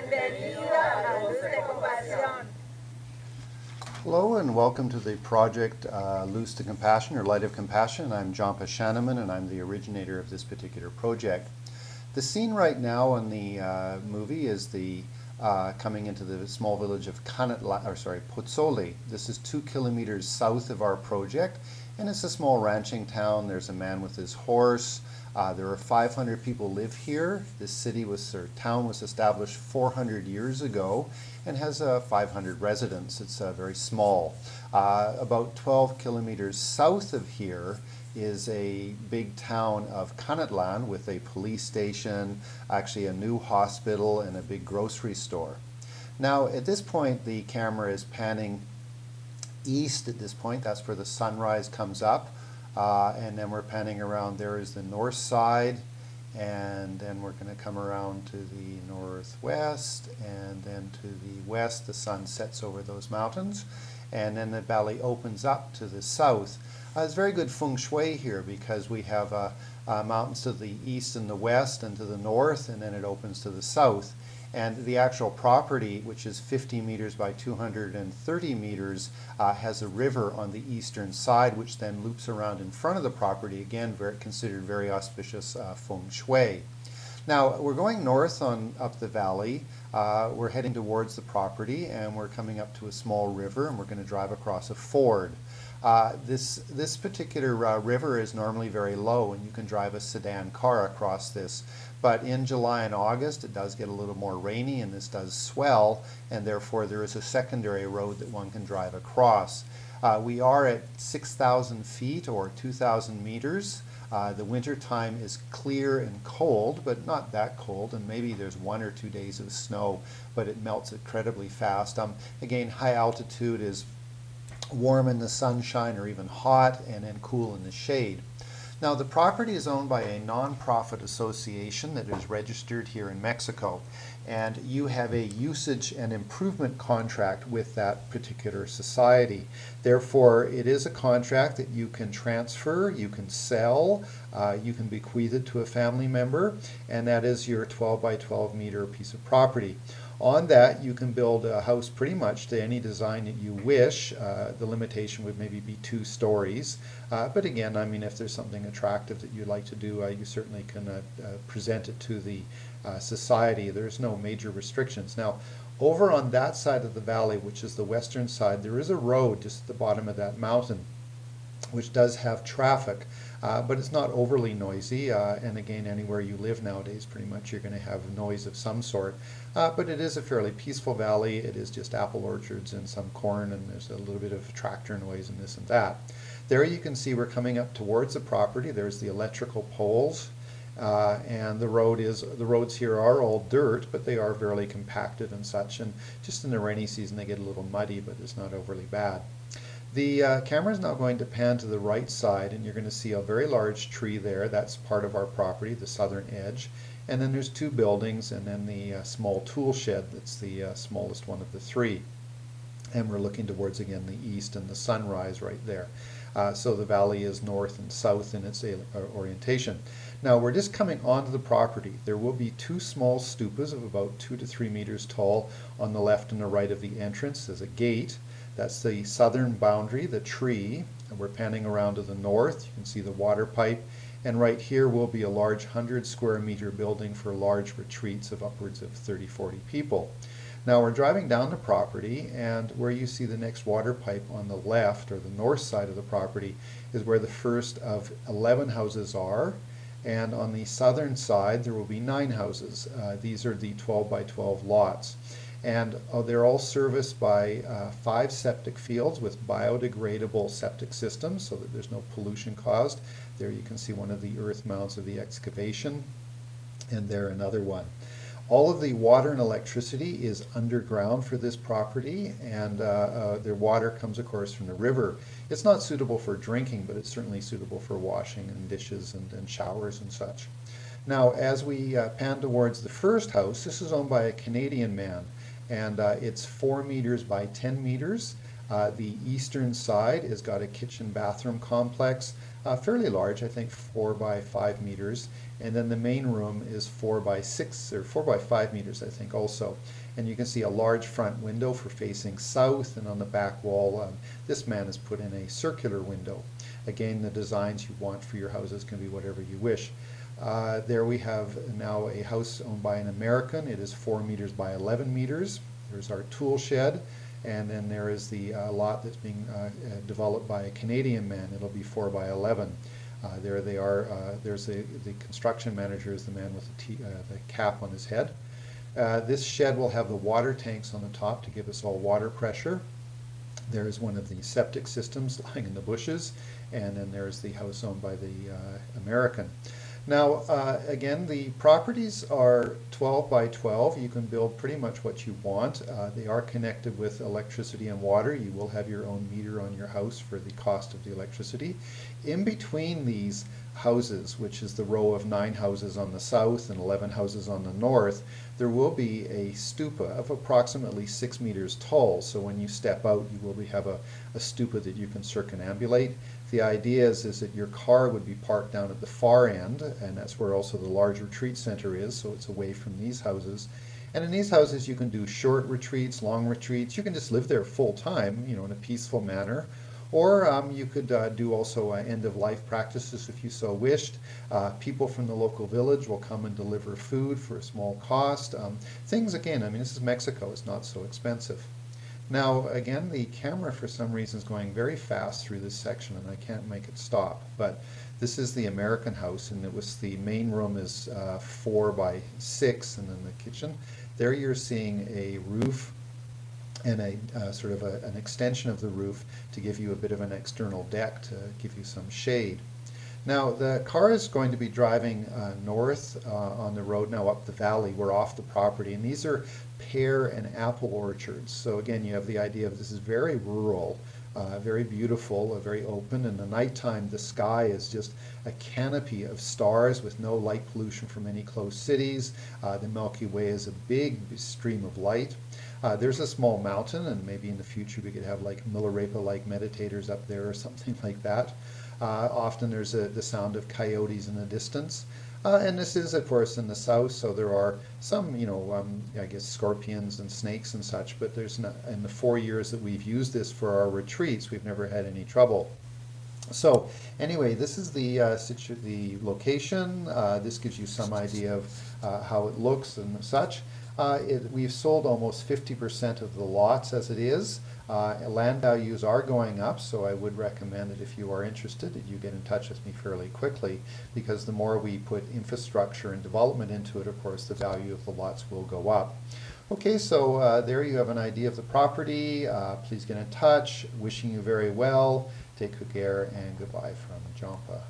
Bienvenida a Luz de Compasión. Hello and welcome to the project Luz de Compassion or Light of Compassion. I'm LuzCompasion8minutes and I'm the originator of this particular project. The scene right now in the movie is the coming into the small village of Pozoli. This is 2 kilometers south of our project, and it's a small ranching town. There's a man with his horse. There are 500 people live here. This town was established 400 years ago and has 500 residents. It's very small. About 12 kilometers south of here is a big town of Canatlan with a police station, actually a new hospital, and a big grocery store. Now at this point the camera is panning east at this point. That's where the sunrise comes up. And then we're panning around. There is the north side, and then we're going to come around to the northwest, and then to the west the sun sets over those mountains, and then the valley opens up to the south. It's very good feng shui here because we have mountains to the east and the west and to the north, and then it opens to the south. And the actual property, which is 50 meters by 230 meters, has a river on the eastern side, which then loops around in front of the property. Again, considered very auspicious feng shui. Now, we're going north up the valley. We're heading towards the property, and we're coming up to a small river, and we're going to drive across a ford. This particular river is normally very low, and you can drive a sedan car across this. But in July and August it does get a little more rainy, and this does swell, and therefore there is a secondary road that one can drive across. We are at 6,000 feet or 2,000 meters. The winter time is clear and cold, but not that cold, and maybe there's 1 or 2 days of snow, but it melts incredibly fast. Again, high altitude is warm in the sunshine or even hot, and then cool in the shade. Now, the property is owned by a non-profit association that is registered here in Mexico, and you have a usage and improvement contract with that particular society. Therefore, it is a contract that you can transfer, you can sell, you can bequeath it to a family member, and that is your 12 by 12 meter piece of property. On that, you can build a house pretty much to any design that you wish. The limitation would maybe be 2 stories. But again, I mean, if there's something attractive that you'd like to do, you certainly can present it to the society. There's no major restrictions. Now, over on that side of the valley, which is the western side, there is a road just at the bottom of that mountain, which does have traffic, but it's not overly noisy, and again, anywhere you live nowadays pretty much you're going to have noise of some sort, but it is a fairly peaceful valley. It is just apple orchards and some corn, and there's a little bit of tractor noise and this and that. There you can see we're coming up towards the property. There's the electrical poles, and the roads here are all dirt, but they are fairly compacted and such, and just in the rainy season they get a little muddy, but it's not overly bad. The camera is now going to pan to the right side, and you're going to see a very large tree there. That's part of our property, the southern edge. And then there's 2 buildings, and then the small tool shed that's the smallest one of the 3. And we're looking towards, again, the east and the sunrise right there. So the valley is north and south in its orientation. Now we're just coming onto the property. There will be 2 small stupas of about 2 to 3 meters tall on the left and the right of the entrance. There's a gate. That's the southern boundary, the tree, and we're panning around to the north. You can see the water pipe, and right here will be a large 100 square meter building for large retreats of upwards of 30-40 people. Now we're driving down the property, and where you see the next water pipe on the left, or the north side of the property, is where the first of 11 houses are, and on the southern side there will be 9 houses. These are the 12 by 12 lots. And they're all serviced by 5 septic fields with biodegradable septic systems so that there's no pollution caused. There you can see one of the earth mounds of the excavation, and there another one. All of the water and electricity is underground for this property, and their water comes, of course, from the river. It's not suitable for drinking, but it's certainly suitable for washing and dishes and showers and such. Now, as we pan towards the first house, this is owned by a Canadian man, and it's 4 meters by 10 meters. The eastern side has got a kitchen bathroom complex. fairly large, I think 4 by 5 meters. And then the main room is 4 by 6 or 4 by 5 meters, I think, also. And you can see a large front window for facing south, and on the back wall, this man has put in a circular window. Again, the designs you want for your houses can be whatever you wish. There we have now a house owned by an American. It is 4 meters by 11 meters. There's our tool shed. And then there is the lot that's being developed by a Canadian man. It'll be 4 by 11. There they are. There's the construction manager is the man with the cap on his head. This shed will have the water tanks on the top to give us all water pressure. There is one of the septic systems lying in the bushes, and then there's the house owned by the American. Now, again, the properties are 12 by 12. You can build pretty much what you want. They are connected with electricity and water. You will have your own meter on your house for the cost of the electricity. In between these houses, which is the row of 9 houses on the south and 11 houses on the north, there will be a stupa of approximately 6 meters tall. So when you step out, you will have a stupa that you can circumambulate. The idea is that your car would be parked down at the far end, and that's where also the large retreat center is, so it's away from these houses. And in these houses you can do short retreats, long retreats. You can just live there full time, you know, in a peaceful manner. Or you could do also end-of-life practices if you so wished. People from the local village will come and deliver food for a small cost. Things, again, I mean, this is Mexico, it's not so expensive. Now, again, the camera for some reason is going very fast through this section, and I can't make it stop. But this is the American house, and it was the main room is 4 by 6, and then the kitchen. There you're seeing a roof and a sort of an extension of the roof to give you a bit of an external deck to give you some shade. Now, the car is going to be driving north on the road now up the valley. We're off the property, and these are pear and apple orchards. So again, you have the idea of this is very rural, very beautiful, very open. In the nighttime, the sky is just a canopy of stars with no light pollution from any close cities. The Milky Way is a big stream of light. There's a small mountain, and maybe in the future we could have like Milarepa-like meditators up there or something like that. Often there's the sound of coyotes in the distance. And this is, of course, in the south, so there are some, you know, I guess scorpions and snakes and such, but there's not, in the 4 years that we've used this for our retreats, we've never had any trouble. So anyway, this is the location. This gives you some idea of how it looks and such. We've sold almost 50% of the lots as it is. Land values are going up, so I would recommend that if you are interested that you get in touch with me fairly quickly, because the more we put infrastructure and development into it, of course, the value of the lots will go up. Okay, so there you have an idea of the property. Please get in touch. Wishing you very well. Take good care, and goodbye from Jampa.